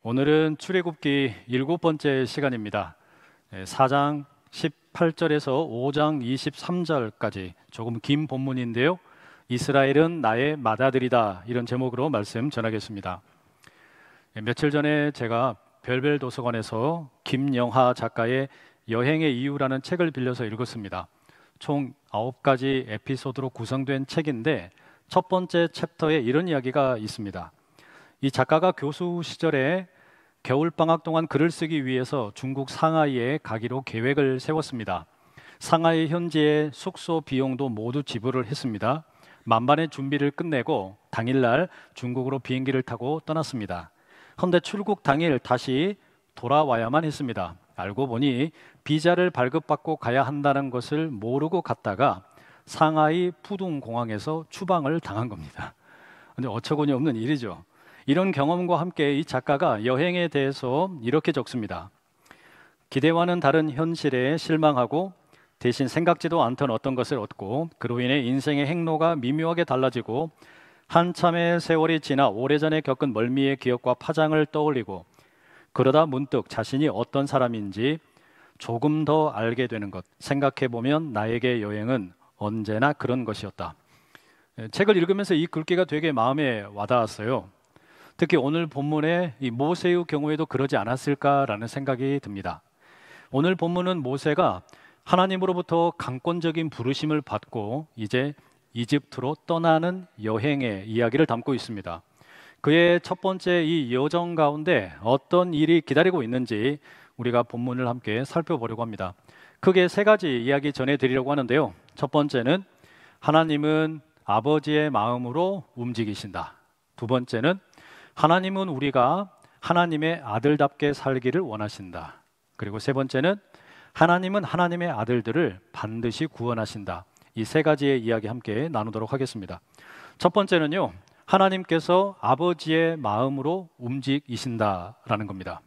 오늘은 출애굽기 7번째 시간입니다. 4장 18절에서 5장 23절까지 조금 긴 본문인데요. 이스라엘은 나의 맏아들이다, 이런 제목으로 말씀 전하겠습니다. 며칠 전에 제가 별별 도서관에서 김영하 작가의 여행의 이유라는 책을 빌려서 읽었습니다. 총 9가지 에피소드로 구성된 책인데 첫 번째 챕터에 이런 이야기가 있습니다. 이 작가가 교수 시절에 겨울방학 동안 글을 쓰기 위해서 중국 상하이에 가기로 계획을 세웠습니다. 상하이 현지의 숙소 비용도 모두 지불을 했습니다. 만반의 준비를 끝내고 당일날 중국으로 비행기를 타고 떠났습니다. 그런데 출국 당일 다시 돌아와야만 했습니다. 알고 보니 비자를 발급받고 가야 한다는 것을 모르고 갔다가 상하이 푸둥 공항에서 추방을 당한 겁니다. 근데 어처구니 없는 일이죠. 이런 경험과 함께 이 작가가 여행에 대해서 이렇게 적습니다. 기대와는 다른 현실에 실망하고 대신 생각지도 않던 어떤 것을 얻고 그로 인해 인생의 행로가 미묘하게 달라지고 한참의 세월이 지나 오래전에 겪은 멀미의 기억과 파장을 떠올리고 그러다 문득 자신이 어떤 사람인지 조금 더 알게 되는 것, 생각해보면 나에게 여행은 언제나 그런 것이었다. 책을 읽으면서 이 글귀가 되게 마음에 와닿았어요. 특히 오늘 본문의 이 모세의 경우에도 그러지 않았을까라는 생각이 듭니다. 오늘 본문은 모세가 하나님으로부터 강권적인 부르심을 받고 이제 이집트로 떠나는 여행의 이야기를 담고 있습니다. 그의 첫 번째 이 여정 가운데 어떤 일이 기다리고 있는지 우리가 본문을 함께 살펴보려고 합니다. 크게 세 가지 이야기 전해드리려고 하는데요. 첫 번째는 하나님은 아버지의 마음으로 움직이신다. 두 번째는 하나님은 우리가 하나님의 아들답게 살기를 원하신다. 그리고 세 번째는 하나님은 하나님의 아들들을 반드시 구원하신다. 이 세 가지의 이야기 함께 나누도록 하겠습니다. 첫 번째는요, 하나님께서 아버지의 마음으로 움직이신다라는 겁니다.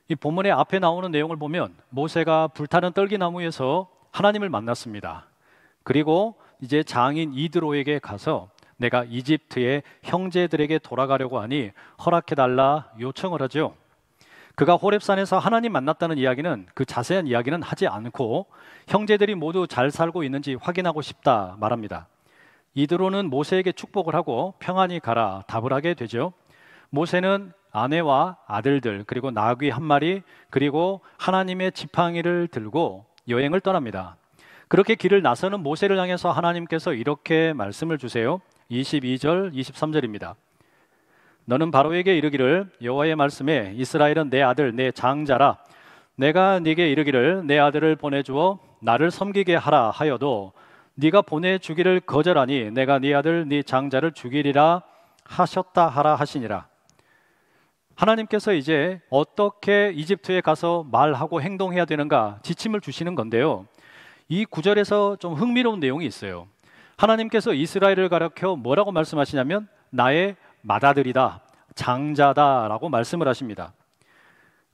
이 본문의 앞에 나오는 내용을 보면 모세가 불타는 떨기나무에서 하나님을 만났습니다. 그리고 이제 장인 이드로에게 가서 내가 이집트의 형제들에게 돌아가려고 하니 허락해달라 요청을 하죠. 그가 호렙산에서 하나님 만났다는 이야기는, 그 자세한 이야기는 하지 않고 형제들이 모두 잘 살고 있는지 확인하고 싶다 말합니다. 이드로는 모세에게 축복을 하고 평안히 가라 답을 하게 되죠. 모세는 아내와 아들들 그리고 나귀 한 마리 그리고 하나님의 지팡이를 들고 여행을 떠납니다. 그렇게 길을 나서는 모세를 향해서 하나님께서 이렇게 말씀을 주세요. 22절, 23절입니다. 너는 바로에게 이르기를 여호와의 말씀에 이스라엘은 내 아들 내 장자라. 내가 네게 이르기를 내 아들을 보내주어 나를 섬기게 하라 하여도 네가 보내주기를 거절하니 내가 네 아들 네 장자를 죽이리라 하셨다 하라 하시니라. 하나님께서 이제 어떻게 이집트에 가서 말하고 행동해야 되는가 지침을 주시는 건데요. 이 구절에서 좀 흥미로운 내용이 있어요. 하나님께서 이스라엘을 가리켜 뭐라고 말씀하시냐면 나의 맏아들이다, 장자다라고 말씀을 하십니다.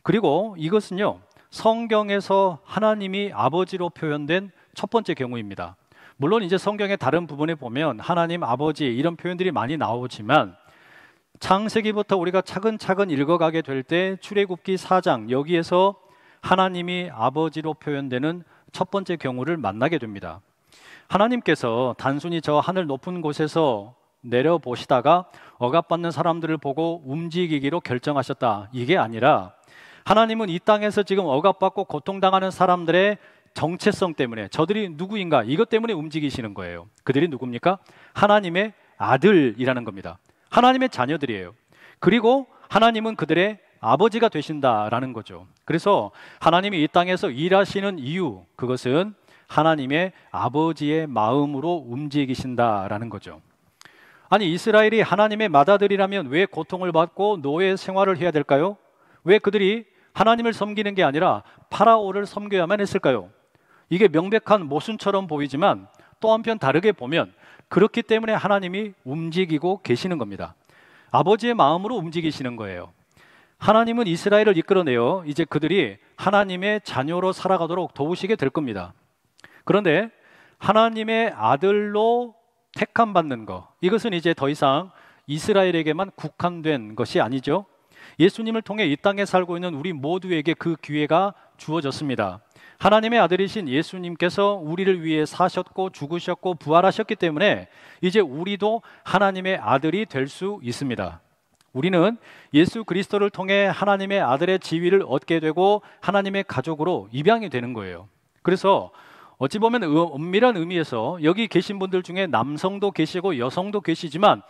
그리고 이것은요, 성경에서 하나님이 아버지로 표현된 첫 번째 경우입니다. 물론 이제 성경의 다른 부분에 보면 하나님 아버지 이런 표현들이 많이 나오지만 창세기부터 우리가 차근차근 읽어가게 될 때 출애굽기 4장 여기에서 하나님이 아버지로 표현되는 첫 번째 경우를 만나게 됩니다. 하나님께서 단순히 저 하늘 높은 곳에서 내려보시다가 억압받는 사람들을 보고 움직이기로 결정하셨다, 이게 아니라 하나님은 이 땅에서 지금 억압받고 고통당하는 사람들의 정체성 때문에 저들이 누구인가 이것 때문에 움직이시는 거예요. 그들이 누굽니까? 하나님의 아들이라는 겁니다. 하나님의 자녀들이에요. 그리고 하나님은 그들의 아버지가 되신다라는 거죠. 그래서 하나님이 이 땅에서 일하시는 이유, 그것은 하나님의 아버지의 마음으로 움직이신다라는 거죠. 아니, 이스라엘이 하나님의 맏아들이라면 왜 고통을 받고 노예 생활을 해야 될까요? 왜 그들이 하나님을 섬기는 게 아니라 파라오를 섬겨야만 했을까요? 이게 명백한 모순처럼 보이지만 또 한편 다르게 보면 그렇기 때문에 하나님이 움직이고 계시는 겁니다. 아버지의 마음으로 움직이시는 거예요. 하나님은 이스라엘을 이끌어내어 이제 그들이 하나님의 자녀로 살아가도록 도우시게 될 겁니다. 그런데 하나님의 아들로 택함 받는 것, 이것은 이제 더 이상 이스라엘에게만 국한된 것이 아니죠. 예수님을 통해 이 땅에 살고 있는 우리 모두에게 그 기회가 주어졌습니다. 하나님의 아들이신 예수님께서 우리를 위해 사셨고 죽으셨고 부활하셨기 때문에 이제 우리도 하나님의 아들이 될 수 있습니다. 우리는 예수 그리스도를 통해 하나님의 아들의 지위를 얻게 되고 하나님의 가족으로 입양이 되는 거예요. 그래서 어찌 보면 엄밀한 의미에서 여기 계신 분들 중에 남성도 계시고 여성도 계시지만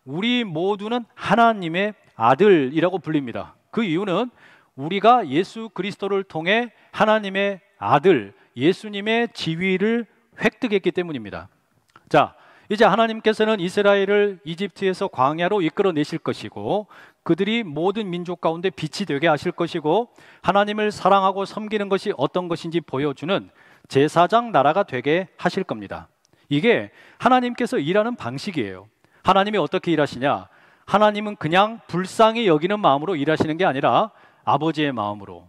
우리 모두는 하나님의 아들이라고 불립니다. 그 이유는 우리가 예수 그리스도를 통해 하나님의 아들, 예수님의 지위를 획득했기 때문입니다. 자, 이제 하나님께서는 이스라엘을 이집트에서 광야로 이끌어내실 것이고 그들이 모든 민족 가운데 빛이 되게 하실 것이고 하나님을 사랑하고 섬기는 것이 어떤 것인지 보여주는 제사장 나라가 되게 하실 겁니다. 이게 하나님께서 일하는 방식이에요. 하나님이 어떻게 일하시냐? 하나님은 그냥 불쌍히 여기는 마음으로 일하시는 게 아니라 아버지의 마음으로,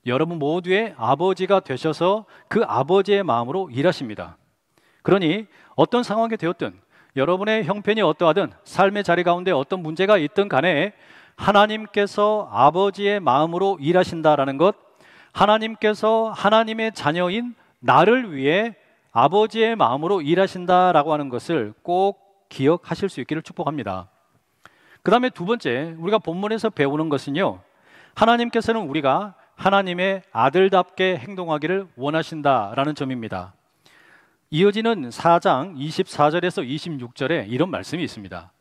여러분 모두의 아버지가 되셔서 그 아버지의 마음으로 일하십니다. 그러니 어떤 상황이 되었든 여러분의 형편이 어떠하든 삶의 자리 가운데 어떤 문제가 있든 간에 하나님께서 아버지의 마음으로 일하신다라는 것, 하나님께서 하나님의 자녀인 나를 위해 아버지의 마음으로 일하신다라고 하는 것을 꼭 기억하실 수 있기를 축복합니다. 그 다음에 두 번째, 우리가 본문에서 배우는 것은요, 하나님께서는 우리가 하나님의 아들답게 행동하기를 원하신다라는 점입니다. 이어지는 4장 24절에서 26절에 이런 말씀이 있습니다.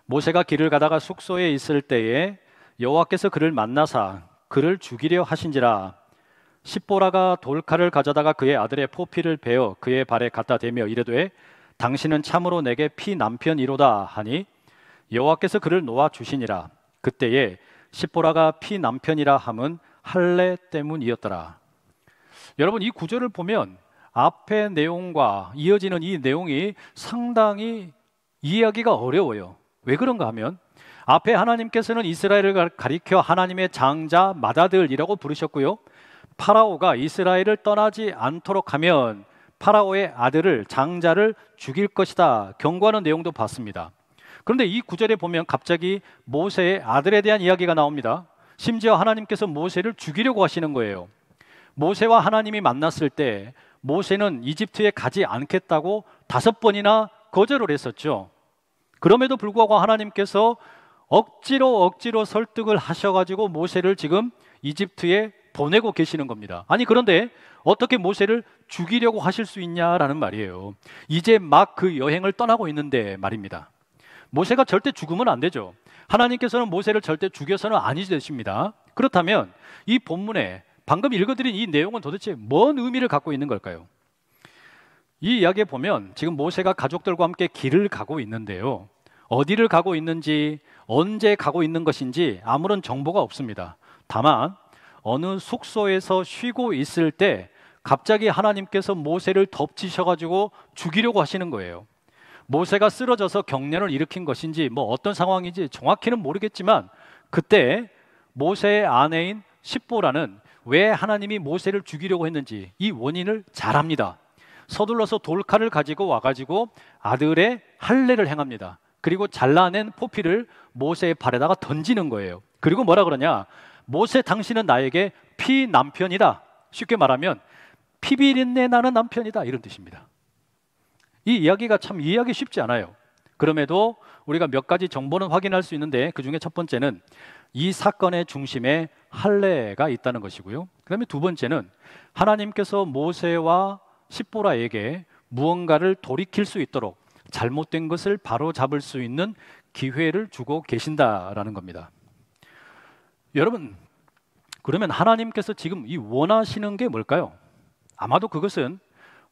모세가 길을 가다가 숙소에 있을 때에 여호와께서 그를 만나사 그를 죽이려 하신지라. 십보라가 돌칼을 가져다가 그의 아들의 포피를 베어 그의 발에 갖다 대며 이르되 당신은 참으로 내게 피 남편이로다 하니 여호와께서 그를 놓아 주시니라. 그때에 십보라가 피 남편이라 함은 할례 때문이었더라. 여러분, 이 구절을 보면 앞의 내용과 이어지는 이 내용이 상당히 이해하기가 어려워요. 왜 그런가 하면 앞에 하나님께서는 이스라엘을 가리켜 하나님의 장자 맏아들이라고 부르셨고요, 파라오가 이스라엘을 떠나지 않도록 하면 파라오의 아들을, 장자를 죽일 것이다 경고하는 내용도 봤습니다. 그런데 이 구절에 보면 갑자기 모세의 아들에 대한 이야기가 나옵니다. 심지어 하나님께서 모세를 죽이려고 하시는 거예요. 모세와 하나님이 만났을 때 모세는 이집트에 가지 않겠다고 5번이나 거절을 했었죠. 그럼에도 불구하고 하나님께서 억지로 설득을 하셔가지고 모세를 지금 이집트에 보내고 계시는 겁니다. 아니, 그런데 어떻게 모세를 죽이려고 하실 수 있냐라는 말이에요. 이제 막 그 여행을 떠나고 있는데 말입니다. 모세가 절대 죽으면 안 되죠. 하나님께서는 모세를 절대 죽여서는 아니지 되십니다. 그렇다면 이 본문에 방금 읽어드린 이 내용은 도대체 뭔 의미를 갖고 있는 걸까요? 이 이야기에 보면 지금 모세가 가족들과 함께 길을 가고 있는데요, 어디를 가고 있는지, 언제 가고 있는 것인지 아무런 정보가 없습니다. 다만 어느 숙소에서 쉬고 있을 때 갑자기 하나님께서 모세를 덮치셔가지고 죽이려고 하시는 거예요. 모세가 쓰러져서 경련을 일으킨 것인지 뭐 어떤 상황인지 정확히는 모르겠지만 그때 모세의 아내인 십보라는 왜 하나님이 모세를 죽이려고 했는지 이 원인을 잘 압니다. 서둘러서 돌칼을 가지고 와가지고 아들의 할례를 행합니다. 그리고 잘라낸 포피를 모세의 발에다가 던지는 거예요. 그리고 뭐라 그러냐, 모세 당신은 나에게 피 남편이다. 쉽게 말하면 피비린내 나는 남편이다, 이런 뜻입니다. 이 이야기가 참 이해하기 쉽지 않아요. 그럼에도 우리가 몇 가지 정보는 확인할 수 있는데 그 중에 첫 번째는 이 사건의 중심에 할례가 있다는 것이고요, 그 다음에 두 번째는 하나님께서 모세와 십보라에게 무언가를 돌이킬 수 있도록 잘못된 것을 바로 잡을 수 있는 기회를 주고 계신다라는 겁니다. 여러분, 그러면 하나님께서 지금 이 원하시는 게 뭘까요? 아마도 그것은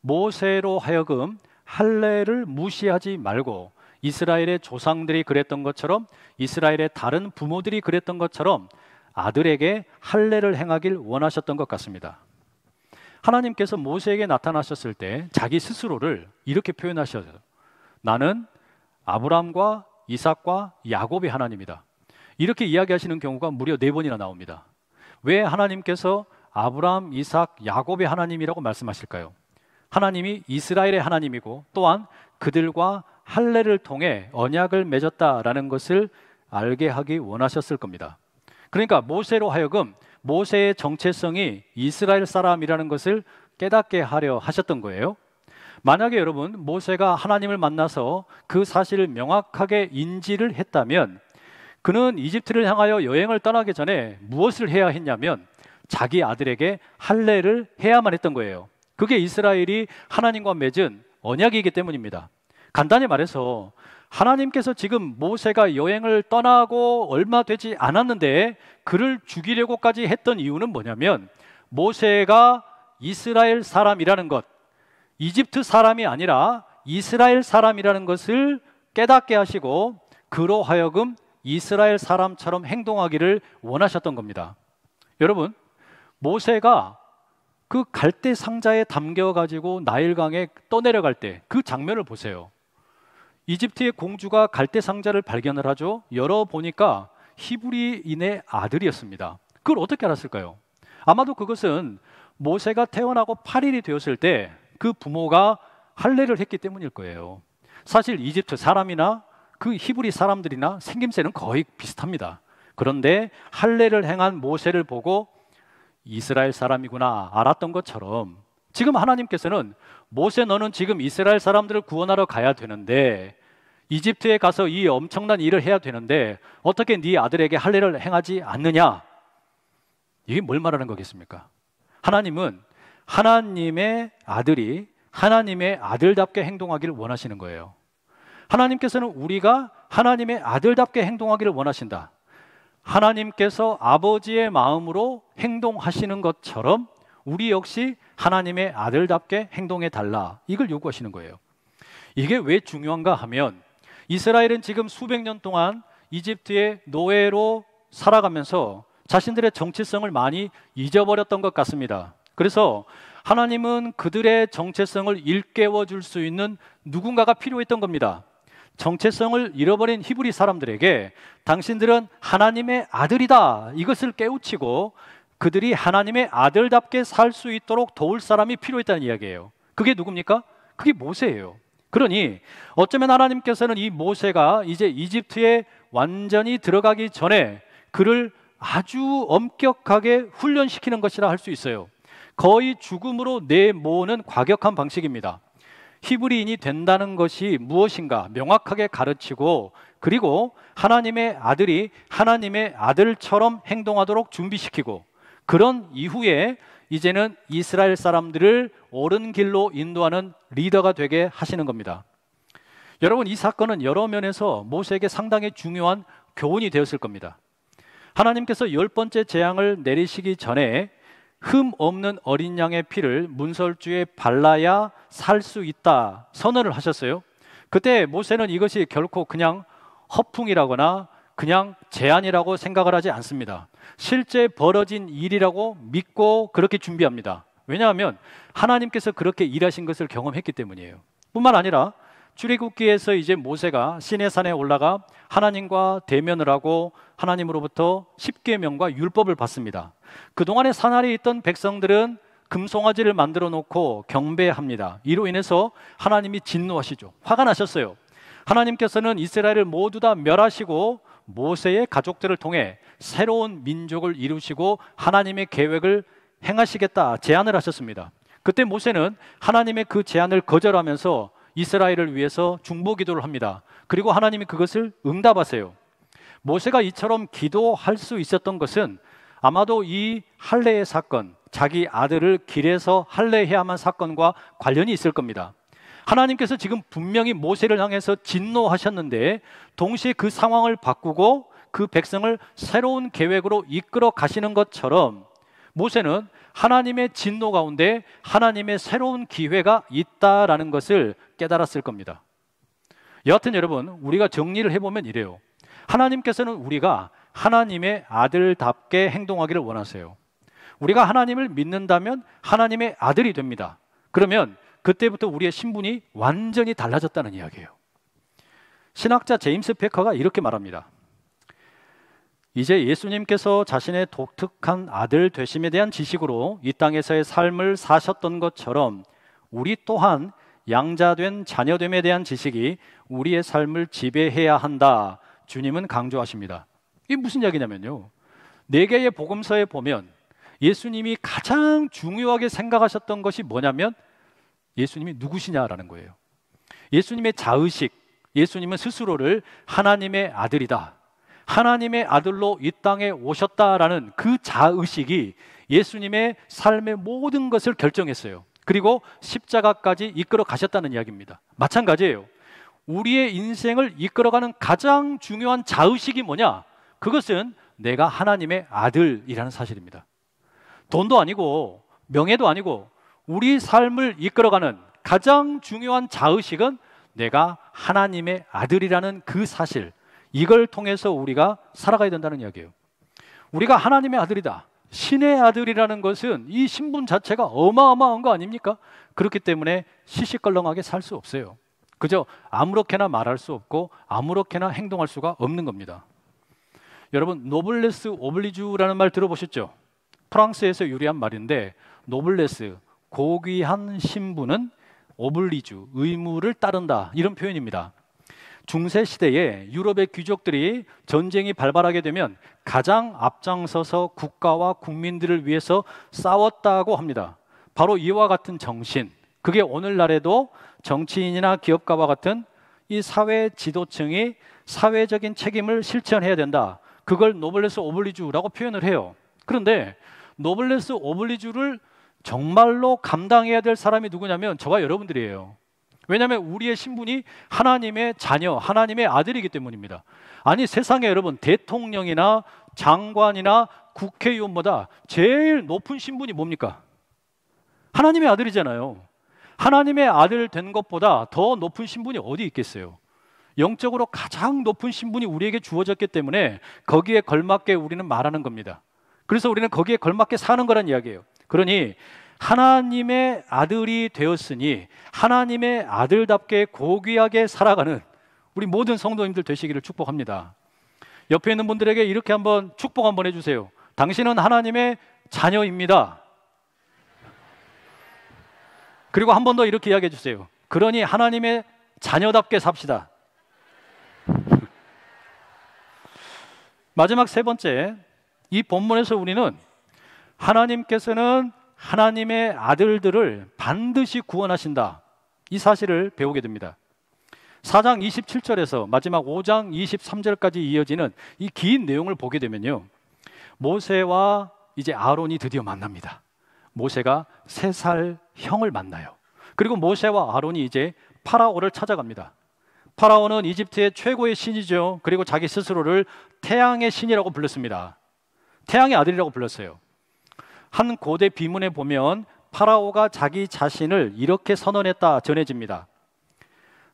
모세로 하여금 할례를 무시하지 말고 이스라엘의 조상들이 그랬던 것처럼, 이스라엘의 다른 부모들이 그랬던 것처럼 아들에게 할례를 행하길 원하셨던 것 같습니다. 하나님께서 모세에게 나타나셨을 때 자기 스스로를 이렇게 표현하셔요. 나는 아브라함과 이삭과 야곱의 하나님이다. 이렇게 이야기하시는 경우가 무려 4번이나 나옵니다. 왜 하나님께서 아브라함, 이삭, 야곱의 하나님이라고 말씀하실까요? 하나님이 이스라엘의 하나님이고 또한 그들과 할례를 통해 언약을 맺었다라는 것을 알게 하기 원하셨을 겁니다. 그러니까 모세로 하여금 모세의 정체성이 이스라엘 사람이라는 것을 깨닫게 하려 하셨던 거예요. 만약에 여러분 모세가 하나님을 만나서 그 사실을 명확하게 인지를 했다면 그는 이집트를 향하여 여행을 떠나기 전에 무엇을 해야 했냐면 자기 아들에게 할례를 해야만 했던 거예요. 그게 이스라엘이 하나님과 맺은 언약이기 때문입니다. 간단히 말해서 하나님께서 지금 모세가 여행을 떠나고 얼마 되지 않았는데 그를 죽이려고까지 했던 이유는 뭐냐면 모세가 이스라엘 사람이라는 것, 이집트 사람이 아니라 이스라엘 사람이라는 것을 깨닫게 하시고 그로 하여금 이스라엘 사람처럼 행동하기를 원하셨던 겁니다. 여러분, 모세가 그 갈대 상자에 담겨가지고 나일강에 떠내려갈 때 그 장면을 보세요. 이집트의 공주가 갈대 상자를 발견을 하죠. 열어보니까 히브리인의 아들이었습니다. 그걸 어떻게 알았을까요? 아마도 그것은 모세가 태어나고 8일이 되었을 때 그 부모가 할례를 했기 때문일 거예요. 사실 이집트 사람이나 그 히브리 사람들이나 생김새는 거의 비슷합니다. 그런데 할례를 행한 모세를 보고 이스라엘 사람이구나 알았던 것처럼 지금 하나님께서는 모세 너는 지금 이스라엘 사람들을 구원하러 가야 되는데 이집트에 가서 이 엄청난 일을 해야 되는데 어떻게 네 아들에게 할례를 행하지 않느냐? 이게 뭘 말하는 거겠습니까? 하나님은 하나님의 아들이 하나님의 아들답게 행동하기를 원하시는 거예요. 하나님께서는 우리가 하나님의 아들답게 행동하기를 원하신다. 하나님께서 아버지의 마음으로 행동하시는 것처럼 우리 역시 하나님의 아들답게 행동해 달라. 이걸 요구하시는 거예요. 이게 왜 중요한가 하면 이스라엘은 지금 수백 년 동안 이집트의 노예로 살아가면서 자신들의 정체성을 많이 잊어버렸던 것 같습니다. 그래서 하나님은 그들의 정체성을 일깨워 줄 수 있는 누군가가 필요했던 겁니다. 정체성을 잃어버린 히브리 사람들에게 당신들은 하나님의 아들이다 이것을 깨우치고 그들이 하나님의 아들답게 살 수 있도록 도울 사람이 필요했다는 이야기예요. 그게 누굽니까? 그게 모세예요. 그러니 어쩌면 하나님께서는 이 모세가 이제 이집트에 완전히 들어가기 전에 그를 아주 엄격하게 훈련시키는 것이라 할 수 있어요. 거의 죽음으로 내모는 과격한 방식입니다. 히브리인이 된다는 것이 무엇인가 명확하게 가르치고 그리고 하나님의 아들이 하나님의 아들처럼 행동하도록 준비시키고 그런 이후에 이제는 이스라엘 사람들을 옳은 길로 인도하는 리더가 되게 하시는 겁니다. 여러분, 이 사건은 여러 면에서 모세에게 상당히 중요한 교훈이 되었을 겁니다. 하나님께서 10번째 재앙을 내리시기 전에 흠 없는 어린 양의 피를 문설주에 발라야 살 수 있다 선언을 하셨어요. 그때 모세는 이것이 결코 그냥 허풍이라거나 그냥 제안이라고 생각을 하지 않습니다. 실제 벌어진 일이라고 믿고 그렇게 준비합니다. 왜냐하면 하나님께서 그렇게 일하신 것을 경험했기 때문이에요. 뿐만 아니라 출애굽기에서 이제 모세가 시내산에 올라가 하나님과 대면을 하고 하나님으로부터 십계명과 율법을 받습니다. 그동안에 산 아래에 있던 백성들은 금송아지를 만들어 놓고 경배합니다. 이로 인해서 하나님이 진노하시죠. 화가 나셨어요. 하나님께서는 이스라엘을 모두 다 멸하시고 모세의 가족들을 통해 새로운 민족을 이루시고 하나님의 계획을 행하시겠다 제안을 하셨습니다. 그때 모세는 하나님의 그 제안을 거절하면서 이스라엘을 위해서 중보기도를 합니다. 그리고 하나님이 그것을 응답하세요. 모세가 이처럼 기도할 수 있었던 것은 아마도 이 할례의 사건, 자기 아들을 길에서 할례해야만 사건과 관련이 있을 겁니다. 하나님께서 지금 분명히 모세를 향해서 진노하셨는데 동시에 그 상황을 바꾸고 그 백성을 새로운 계획으로 이끌어 가시는 것처럼 모세는 하나님의 진노 가운데 하나님의 새로운 기회가 있다라는 것을 깨달았을 겁니다. 여하튼 여러분, 우리가 정리를 해보면 이래요. 하나님께서는 우리가 하나님의 아들답게 행동하기를 원하세요. 우리가 하나님을 믿는다면 하나님의 아들이 됩니다. 그러면 그때부터 우리의 신분이 완전히 달라졌다는 이야기예요. 신학자 제임스 패커가 이렇게 말합니다. 이제 예수님께서 자신의 독특한 아들 되심에 대한 지식으로 이 땅에서의 삶을 사셨던 것처럼 우리 또한 양자된 자녀됨에 대한 지식이 우리의 삶을 지배해야 한다. 주님은 강조하십니다. 이게 무슨 이야기냐면요, 네 개의 복음서에 보면 예수님이 가장 중요하게 생각하셨던 것이 뭐냐면 예수님이 누구시냐라는 거예요. 예수님의 자의식, 예수님은 스스로를 하나님의 아들이다, 하나님의 아들로 이 땅에 오셨다라는 그 자의식이 예수님의 삶의 모든 것을 결정했어요. 그리고 십자가까지 이끌어 가셨다는 이야기입니다. 마찬가지예요. 우리의 인생을 이끌어가는 가장 중요한 자의식이 뭐냐? 그것은 내가 하나님의 아들이라는 사실입니다. 돈도 아니고 명예도 아니고 우리 삶을 이끌어가는 가장 중요한 자의식은 내가 하나님의 아들이라는 그 사실, 이걸 통해서 우리가 살아가야 된다는 이야기예요. 우리가 하나님의 아들이다, 신의 아들이라는 것은 이 신분 자체가 어마어마한 거 아닙니까? 그렇기 때문에 시시껄렁하게 살 수 없어요. 그저 아무렇게나 말할 수 없고 아무렇게나 행동할 수가 없는 겁니다. 여러분, 노블레스 오블리주라는 말 들어보셨죠? 프랑스에서 유래한 말인데, 노블레스, 고귀한 신분은 오블리주, 의무를 따른다, 이런 표현입니다. 중세 시대에 유럽의 귀족들이 전쟁이 발발하게 되면 가장 앞장서서 국가와 국민들을 위해서 싸웠다고 합니다. 바로 이와 같은 정신, 그게 오늘날에도 정치인이나 기업가와 같은 이 사회 지도층이 사회적인 책임을 실천해야 된다, 그걸 노블레스 오블리주라고 표현을 해요. 그런데 노블레스 오블리주를 정말로 감당해야 될 사람이 누구냐면 저와 여러분들이에요. 왜냐하면 우리의 신분이 하나님의 자녀, 하나님의 아들이기 때문입니다. 아니, 세상에 여러분, 대통령이나 장관이나 국회의원보다 제일 높은 신분이 뭡니까? 하나님의 아들이잖아요. 하나님의 아들 된 것보다 더 높은 신분이 어디 있겠어요? 영적으로 가장 높은 신분이 우리에게 주어졌기 때문에 거기에 걸맞게 우리는 말하는 겁니다. 그래서 우리는 거기에 걸맞게 사는 거란 이야기예요. 그러니 하나님의 아들이 되었으니 하나님의 아들답게 고귀하게 살아가는 우리 모든 성도님들 되시기를 축복합니다. 옆에 있는 분들에게 이렇게 한번 축복 한번 해주세요. 당신은 하나님의 자녀입니다. 그리고 한 번 더 이렇게 이야기해 주세요. 그러니 하나님의 자녀답게 삽시다. 마지막 세 번째, 이 본문에서 우리는 하나님께서는 하나님의 아들들을 반드시 구원하신다, 이 사실을 배우게 됩니다. 4장 27절에서 마지막 5장 23절까지 이어지는 이 긴 내용을 보게 되면요, 모세와 이제 아론이 드디어 만납니다. 모세가 3살 형을 만나요. 그리고 모세와 아론이 이제 파라오를 찾아갑니다. 파라오는 이집트의 최고의 신이죠. 그리고 자기 스스로를 태양의 신이라고 불렀습니다. 태양의 아들이라고 불렀어요. 한 고대 비문에 보면 파라오가 자기 자신을 이렇게 선언했다 전해집니다.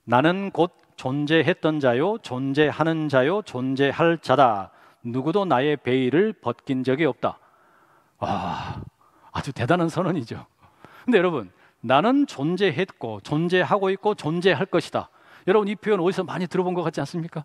나는 곧 존재했던 자요, 존재하는 자요, 존재할 자다. 누구도 나의 베일을 벗긴 적이 없다. 와, 아주 대단한 선언이죠. 근데 여러분, 나는 존재했고 존재하고 있고 존재할 것이다. 여러분, 이 표현 어디서 많이 들어본 것 같지 않습니까?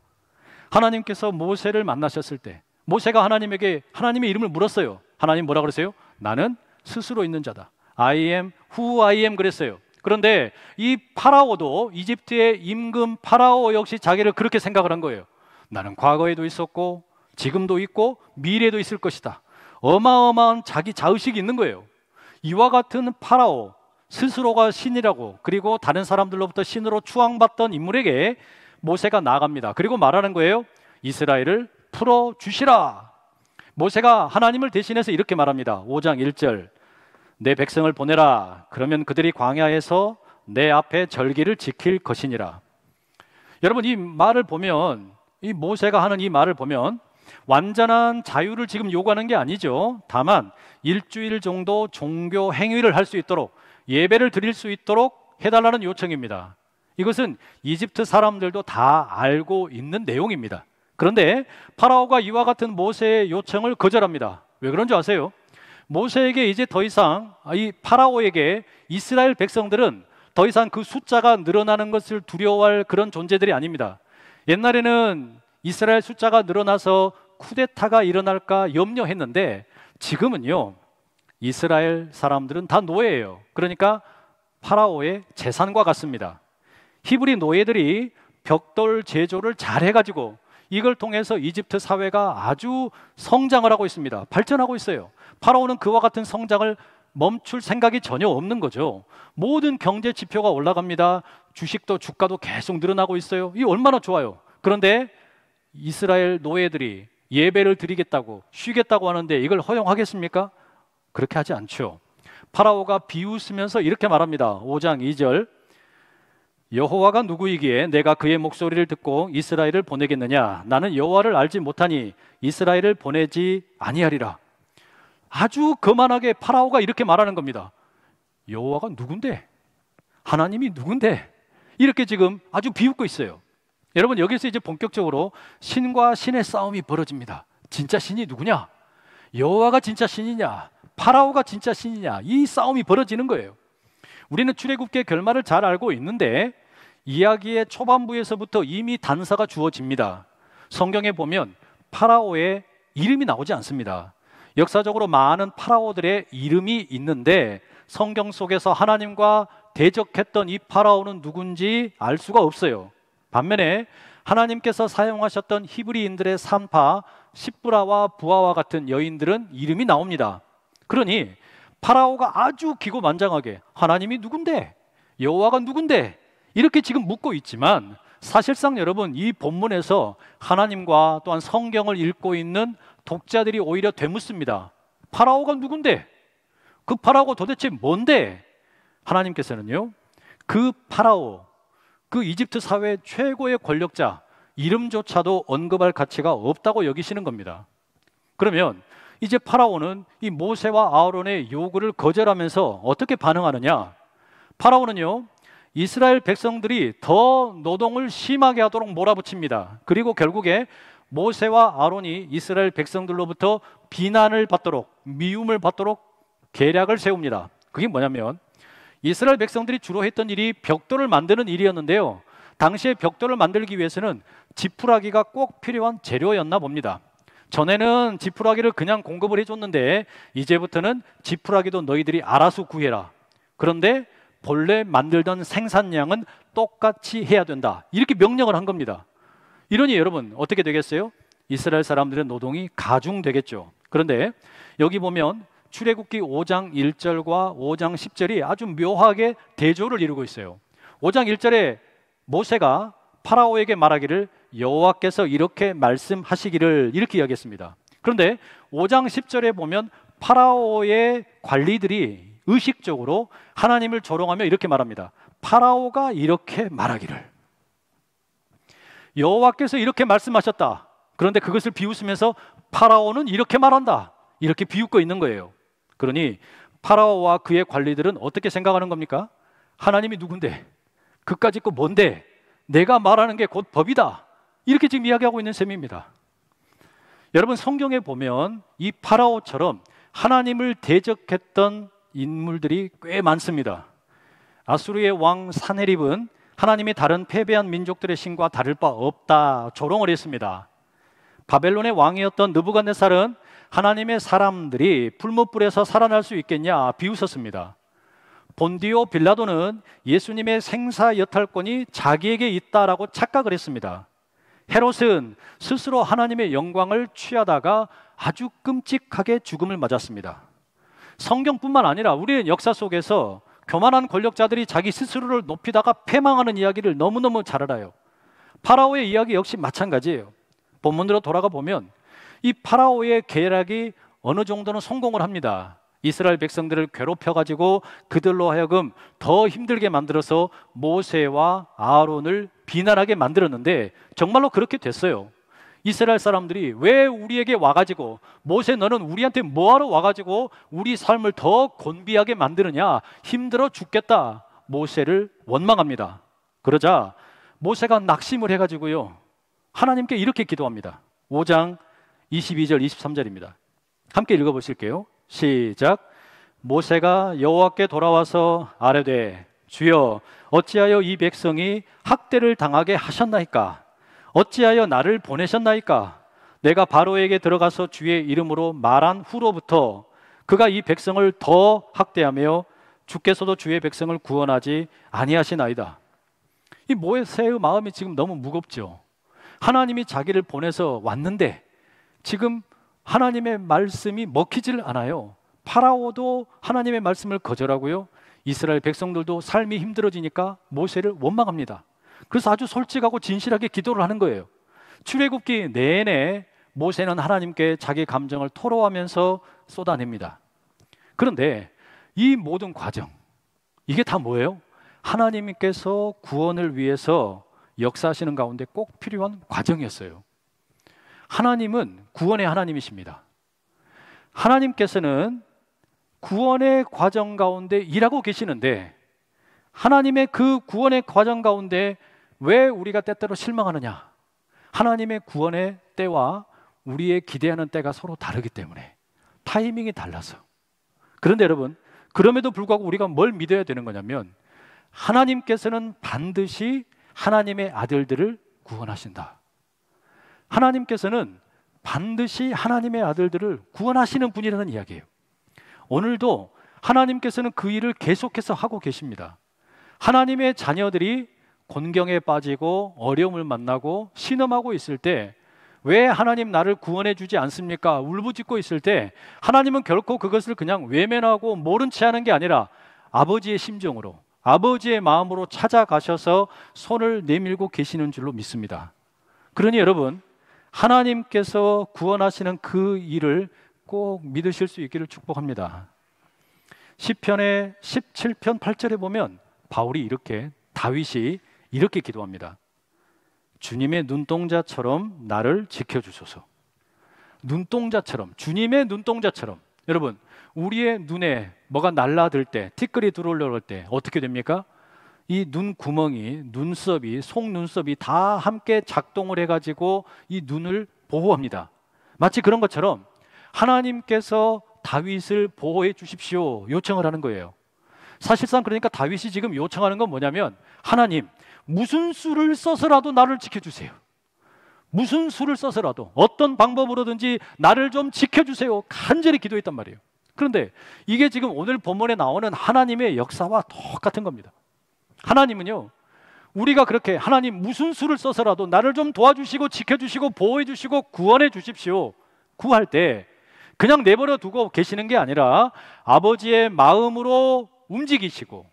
하나님께서 모세를 만나셨을 때 모세가 하나님에게 하나님의 이름을 물었어요. 하나님 뭐라 그랬어요? 나는 스스로 있는 자다. I am who I am 그랬어요. 그런데 이 파라오도, 이집트의 임금 파라오 역시 자기를 그렇게 생각을 한 거예요. 나는 과거에도 있었고 지금도 있고 미래도 있을 것이다. 어마어마한 자기 자의식이 있는 거예요. 이와 같은 파라오, 스스로가 신이라고, 그리고 다른 사람들로부터 신으로 추앙받던 인물에게 모세가 나아갑니다. 그리고 말하는 거예요. 이스라엘을 풀어주시라. 모세가 하나님을 대신해서 이렇게 말합니다. 5장 1절, 내 백성을 보내라. 그러면 그들이 광야에서 내 앞에 절기를 지킬 것이니라. 여러분, 이 말을 보면, 이 모세가 하는 이 말을 보면 완전한 자유를 지금 요구하는 게 아니죠. 다만 일주일 정도 종교 행위를 할 수 있도록, 예배를 드릴 수 있도록 해달라는 요청입니다. 이것은 이집트 사람들도 다 알고 있는 내용입니다. 그런데 파라오가 이와 같은 모세의 요청을 거절합니다. 왜 그런 줄 아세요? 모세에게 이제 더 이상, 이 파라오에게 이스라엘 백성들은 더 이상 그 숫자가 늘어나는 것을 두려워할 그런 존재들이 아닙니다. 옛날에는 이스라엘 숫자가 늘어나서 쿠데타가 일어날까 염려했는데 지금은요, 이스라엘 사람들은 다 노예예요. 그러니까 파라오의 재산과 같습니다. 히브리 노예들이 벽돌 제조를 잘 해가지고 이걸 통해서 이집트 사회가 아주 성장을 하고 있습니다. 발전하고 있어요. 파라오는 그와 같은 성장을 멈출 생각이 전혀 없는 거죠. 모든 경제 지표가 올라갑니다. 주식도 주가도 계속 늘어나고 있어요. 이 얼마나 좋아요. 그런데 이스라엘 노예들이 예배를 드리겠다고 쉬겠다고 하는데 이걸 허용하겠습니까? 그렇게 하지 않죠. 파라오가 비웃으면서 이렇게 말합니다. 5장 2절, 여호와가 누구이기에 내가 그의 목소리를 듣고 이스라엘을 보내겠느냐? 나는 여호와를 알지 못하니 이스라엘을 보내지 아니하리라. 아주 거만하게 파라오가 이렇게 말하는 겁니다. 여호와가 누군데? 하나님이 누군데? 이렇게 지금 아주 비웃고 있어요. 여러분, 여기서 이제 본격적으로 신과 신의 싸움이 벌어집니다. 진짜 신이 누구냐? 여호와가 진짜 신이냐? 파라오가 진짜 신이냐? 이 싸움이 벌어지는 거예요. 우리는 출애굽기의 결말을 잘 알고 있는데 이야기의 초반부에서부터 이미 단서가 주어집니다. 성경에 보면 파라오의 이름이 나오지 않습니다. 역사적으로 많은 파라오들의 이름이 있는데 성경 속에서 하나님과 대적했던 이 파라오는 누군지 알 수가 없어요. 반면에 하나님께서 사용하셨던 히브리인들의 산파 십브라와 부하와 같은 여인들은 이름이 나옵니다. 그러니 파라오가 아주 기고만장하게 하나님이 누군데? 여호와가 누군데? 이렇게 지금 묻고 있지만 사실상 여러분, 이 본문에서 하나님과 또한 성경을 읽고 있는 독자들이 오히려 되묻습니다. 파라오가 누군데? 그 파라오가 도대체 뭔데? 하나님께서는요, 그 파라오, 그 이집트 사회 최고의 권력자 이름조차도 언급할 가치가 없다고 여기시는 겁니다. 그러면 이제 파라오는 이 모세와 아론의 요구를 거절하면서 어떻게 반응하느냐? 파라오는요, 이스라엘 백성들이 더 노동을 심하게 하도록 몰아붙입니다. 그리고 결국에 모세와 아론이 이스라엘 백성들로부터 비난을 받도록, 미움을 받도록 계략을 세웁니다. 그게 뭐냐면 이스라엘 백성들이 주로 했던 일이 벽돌을 만드는 일이었는데요, 당시에 벽돌을 만들기 위해서는 지푸라기가 꼭 필요한 재료였나 봅니다. 전에는 지푸라기를 그냥 공급을 해줬는데 이제부터는 지푸라기도 너희들이 알아서 구해라. 그런데 본래 만들던 생산량은 똑같이 해야 된다. 이렇게 명령을 한 겁니다. 이러니 여러분 어떻게 되겠어요? 이스라엘 사람들의 노동이 가중되겠죠. 그런데 여기 보면 출애굽기 5장 1절과 5장 10절이 아주 묘하게 대조를 이루고 있어요. 5장 1절에 모세가 파라오에게 말하기를 여호와께서 이렇게 말씀하시기를 이렇게 이야기했습니다. 그런데 5장 10절에 보면 파라오의 관리들이 의식적으로 하나님을 조롱하며 이렇게 말합니다. 파라오가 이렇게 말하기를, 여호와께서 이렇게 말씀하셨다. 그런데 그것을 비웃으면서 파라오는 이렇게 말한다. 이렇게 비웃고 있는 거예요. 그러니 파라오와 그의 관리들은 어떻게 생각하는 겁니까? 하나님이 누군데? 그까짓 거 뭔데? 내가 말하는 게 곧 법이다. 이렇게 지금 이야기하고 있는 셈입니다. 여러분, 성경에 보면 이 파라오처럼 하나님을 대적했던 인물들이 꽤 많습니다. 아수르의 왕 사네립은 하나님이 다른 패배한 민족들의 신과 다를 바 없다 조롱을 했습니다. 바벨론의 왕이었던 느부갓네살은 하나님의 사람들이 풀무불에서 살아날 수 있겠냐 비웃었습니다. 본디오 빌라도는 예수님의 생사 여탈권이 자기에게 있다라고 착각을 했습니다. 헤롯은 스스로 하나님의 영광을 취하다가 아주 끔찍하게 죽음을 맞았습니다. 성경뿐만 아니라 우리의 역사 속에서 교만한 권력자들이 자기 스스로를 높이다가 패망하는 이야기를 너무너무 잘 알아요. 파라오의 이야기 역시 마찬가지예요. 본문으로 돌아가 보면 이 파라오의 계략이 어느 정도는 성공을 합니다. 이스라엘 백성들을 괴롭혀가지고 그들로 하여금 더 힘들게 만들어서 모세와 아론을 비난하게 만들었는데 정말로 그렇게 됐어요. 이스라엘 사람들이 왜 우리에게 와가지고 모세 너는 우리한테 뭐하러 와가지고 우리 삶을 더 곤비하게 만드느냐, 힘들어 죽겠다, 모세를 원망합니다. 그러자 모세가 낙심을 해가지고요 하나님께 이렇게 기도합니다. 5장 22절 23절입니다. 함께 읽어보실게요. 시작. 모세가 여호와께 돌아와서 아뢰되 주여 어찌하여 이 백성이 학대를 당하게 하셨나이까? 어찌하여 나를 보내셨나이까? 내가 바로에게 들어가서 주의 이름으로 말한 후로부터 그가 이 백성을 더 학대하며 주께서도 주의 백성을 구원하지 아니하시나이다. 이 모세의 마음이 지금 너무 무겁죠. 하나님이 자기를 보내서 왔는데 지금 하나님의 말씀이 먹히질 않아요. 파라오도 하나님의 말씀을 거절하고요. 이스라엘 백성들도 삶이 힘들어지니까 모세를 원망합니다. 그래서 아주 솔직하고 진실하게 기도를 하는 거예요. 출애굽기 내내 모세는 하나님께 자기 감정을 토로하면서 쏟아냅니다. 그런데 이 모든 과정, 이게 다 뭐예요? 하나님께서 구원을 위해서 역사하시는 가운데 꼭 필요한 과정이었어요. 하나님은 구원의 하나님이십니다. 하나님께서는 구원의 과정 가운데 일하고 계시는데 하나님의 그 구원의 과정 가운데 왜 우리가 때때로 실망하느냐? 하나님의 구원의 때와 우리의 기대하는 때가 서로 다르기 때문에, 타이밍이 달라서. 그런데 여러분, 그럼에도 불구하고 우리가 뭘 믿어야 되는 거냐면 하나님께서는 반드시 하나님의 아들들을 구원하신다. 하나님께서는 반드시 하나님의 아들들을 구원하시는 분이라는 이야기예요. 오늘도 하나님께서는 그 일을 계속해서 하고 계십니다. 하나님의 자녀들이 곤경에 빠지고 어려움을 만나고 신음하고 있을 때 왜 하나님 나를 구원해 주지 않습니까? 울부짖고 있을 때 하나님은 결코 그것을 그냥 외면하고 모른 채 하는 게 아니라 아버지의 심정으로, 아버지의 마음으로 찾아가셔서 손을 내밀고 계시는 줄로 믿습니다. 그러니 여러분, 하나님께서 구원하시는 그 일을 꼭 믿으실 수 있기를 축복합니다. 시편의 17편 8절에 보면 다윗이 이렇게 기도합니다. 주님의 눈동자처럼 나를 지켜주소서. 눈동자처럼, 주님의 눈동자처럼. 여러분, 우리의 눈에 뭐가 날라들 때, 티끌이 들어오려고 때 어떻게 됩니까? 이 눈구멍이, 눈썹이, 속눈썹이 다 함께 작동을 해가지고 이 눈을 보호합니다. 마치 그런 것처럼 하나님께서 다윗을 보호해 주십시오 요청을 하는 거예요. 사실상 그러니까 다윗이 지금 요청하는 건 뭐냐면, 하나님, 무슨 수를 써서라도 나를 지켜주세요. 무슨 수를 써서라도 어떤 방법으로든지 나를 좀 지켜주세요. 간절히 기도했단 말이에요. 그런데 이게 지금 오늘 본문에 나오는 하나님의 역사와 똑같은 겁니다. 하나님은요, 우리가 그렇게 하나님 무슨 수를 써서라도 나를 좀 도와주시고 지켜주시고 보호해 주시고 구원해 주십시오 구할 때 그냥 내버려 두고 계시는 게 아니라 아버지의 마음으로 움직이시고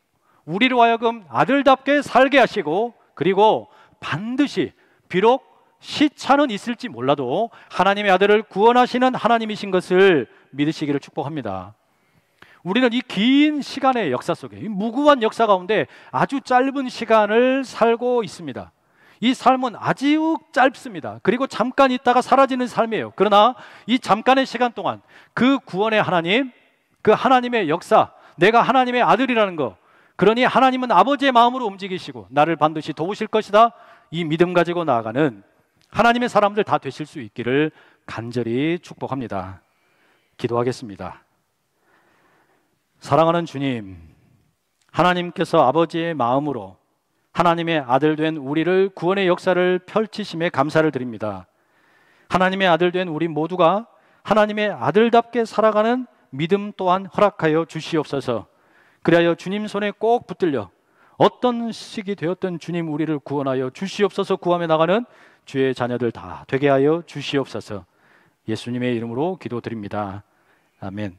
우리로 하여금 아들답게 살게 하시고, 그리고 반드시 비록 시차는 있을지 몰라도 하나님의 아들을 구원하시는 하나님이신 것을 믿으시기를 축복합니다. 우리는 이 긴 시간의 역사 속에, 이 무구한 역사 가운데 아주 짧은 시간을 살고 있습니다. 이 삶은 아주 짧습니다. 그리고 잠깐 있다가 사라지는 삶이에요. 그러나 이 잠깐의 시간 동안 그 구원의 하나님, 그 하나님의 역사, 내가 하나님의 아들이라는 거, 그러니 하나님은 아버지의 마음으로 움직이시고 나를 반드시 도우실 것이다, 이 믿음 가지고 나아가는 하나님의 사람들 다 되실 수 있기를 간절히 축복합니다. 기도하겠습니다. 사랑하는 주님, 하나님께서 아버지의 마음으로 하나님의 아들 된 우리를 구원의 역사를 펼치심에 감사를 드립니다. 하나님의 아들 된 우리 모두가 하나님의 아들답게 살아가는 믿음 또한 허락하여 주시옵소서. 그리하여 주님 손에 꼭 붙들려 어떤 시기 되었던 주님 우리를 구원하여 주시옵소서 구하며 나가는 주의 자녀들 다 되게 하여 주시옵소서. 예수님의 이름으로 기도드립니다. 아멘.